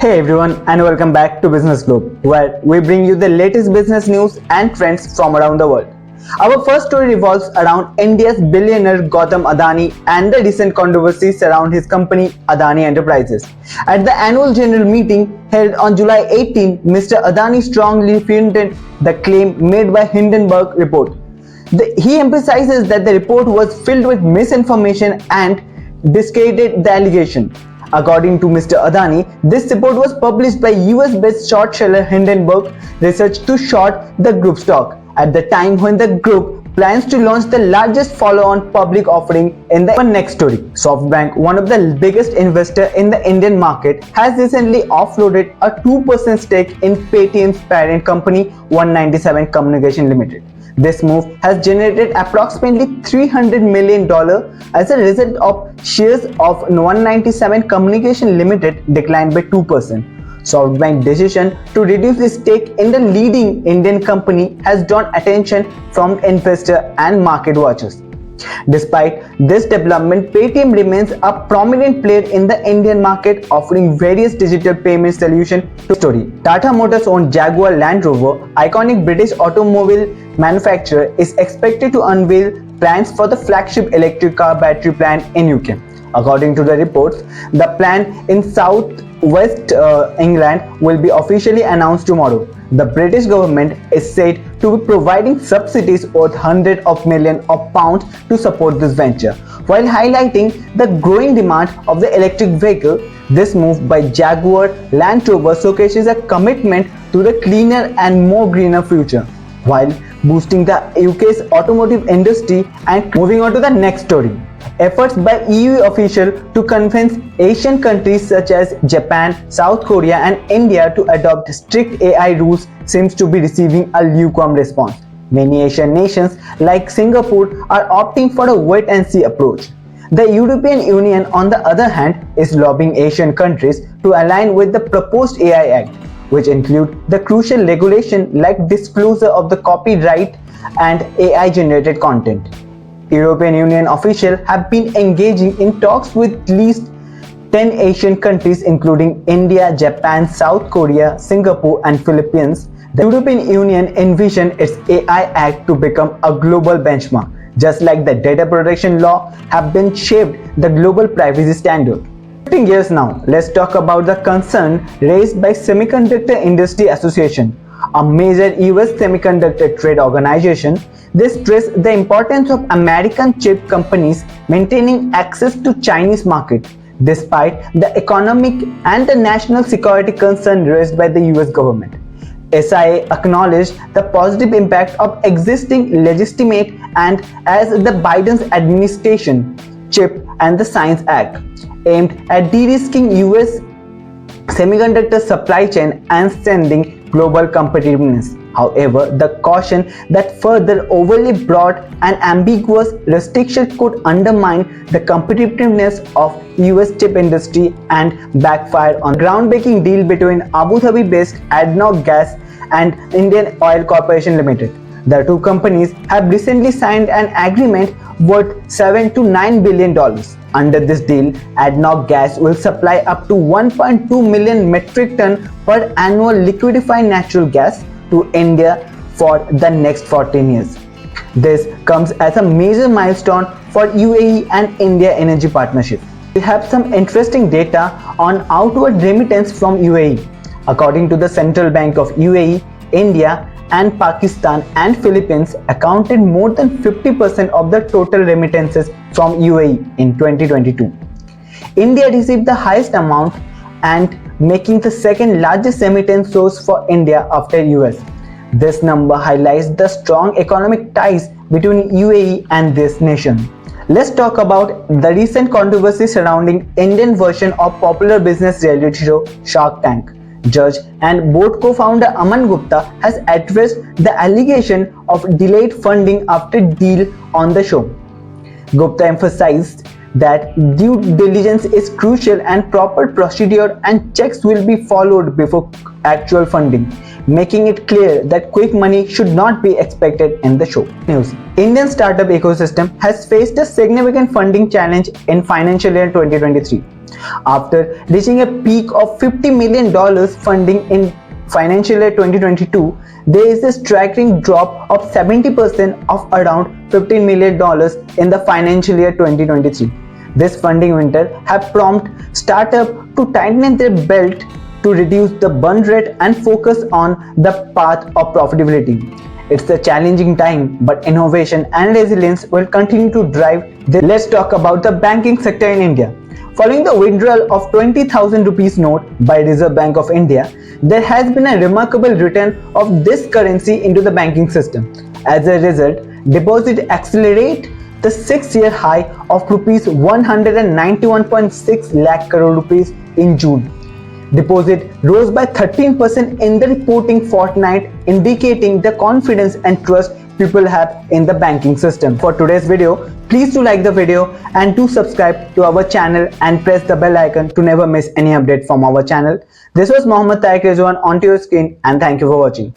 Hey everyone, and welcome back to Business Globe, where we bring you the latest business news and trends from around the world. Our first story revolves around India's billionaire Gautam Adani and the recent controversies around his company Adani Enterprises. At the annual general meeting held on July 18, Mr. Adani strongly refuted the claim made by Hindenburg Report. He emphasizes that the report was filled with misinformation and discredited the allegation. According to Mr. Adani, this report was published by US-based short seller Hindenburg Research to short the group stock at the time when the group plans to launch the largest follow-on public offering in the next story. Softbank, one of the biggest investors in the Indian market, has recently offloaded a 2% stake in Paytm's parent company 197 Communication Limited. This move has generated approximately $300 million as a result of shares of 197 Communication Limited declined by 2%. Softbank's decision to reduce its stake in the leading Indian company has drawn attention from investors and market watchers. Despite this development, Paytm remains a prominent player in the Indian market, offering various digital payment solutions to story. Tata Motors owned Jaguar Land Rover, iconic British automobile manufacturer, is expected to unveil plans for the flagship electric car battery plant in UK. According to the reports, the plant in Southwest England will be officially announced tomorrow. The British government is said to be providing subsidies worth hundreds of millions of pounds to support this venture. While highlighting the growing demand of the electric vehicle, this move by Jaguar Land Rover showcases a commitment to the cleaner and more greener future, while boosting the UK's automotive industry. And moving on to the next story. Efforts by EU officials to convince Asian countries such as Japan, South Korea and India to adopt strict AI rules seems to be receiving a lukewarm response. Many Asian nations like Singapore are opting for a wait-and-see approach. The European Union, on the other hand, is lobbying Asian countries to align with the proposed AI Act, which include the crucial regulation like disclosure of the copyright and AI-generated content. European Union officials have been engaging in talks with at least 10 Asian countries including India, Japan, South Korea, Singapore and Philippines. The European Union envisions its AI Act to become a global benchmark, just like the data protection law have been shaped the global privacy standard. Shifting gears now, let's talk about the concern raised by Semiconductor Industry Association, a major US semiconductor trade organization. They stress the importance of American chip companies maintaining access to Chinese market despite the economic and the national security concern raised by the US government. SIA acknowledged the positive impact of existing legitimate and as the Biden's administration CHIP and the Science Act aimed at de-risking US semiconductor supply chain and strengthening global competitiveness. However, the caution that further overly broad and ambiguous restrictions could undermine the competitiveness of US chip industry and backfire on the groundbreaking deal between Abu Dhabi-based ADNOC Gas and Indian Oil Corporation Limited. The two companies have recently signed an agreement worth $7 to $9 billion. Under this deal, ADNOC Gas will supply up to 1.2 million metric tons per annual liquefied natural gas to India for the next 14 years. This comes as a major milestone for UAE and India energy partnership. We have some interesting data on outward remittance from UAE. According to the Central Bank of UAE, India and Pakistan and Philippines accounted more than 50% of the total remittances from UAE in 2022. India received the highest amount and making the second largest remittance source for India after US. This number highlights the strong economic ties between UAE and this nation. Let's talk about the recent controversy surrounding Indian version of popular business reality show Shark Tank. Judge and board co-founder Aman Gupta has addressed the allegation of delayed funding after deal on the show. Gupta emphasized that due diligence is crucial and proper procedure and checks will be followed before actual funding, making it clear that quick money should not be expected in the show. News. Indian startup ecosystem has faced a significant funding challenge in financial year 2023. After reaching a peak of $50 million funding in financial year 2022, there is a striking drop of 70% of around $15 million in the financial year 2023. This funding winter have prompted startups to tighten their belt to reduce the burn rate and focus on the path of profitability. It's a challenging time, but innovation and resilience will continue to drive this. Let's talk about the banking sector in India. Following the withdrawal of 20,000 rupees note by Reserve Bank of India, there has been a remarkable return of this currency into the banking system. As a result, deposit accelerate the 6-year high of rupees 191.6 lakh crore rupees in June. Deposit rose by 13% in the reporting fortnight, indicating the confidence and trust people have in the banking system. For today's video, please do like the video and do subscribe to our channel and press the bell icon to never miss any update from our channel. This was Mohammad Tarik Rizwan onto your screen, and thank you for watching.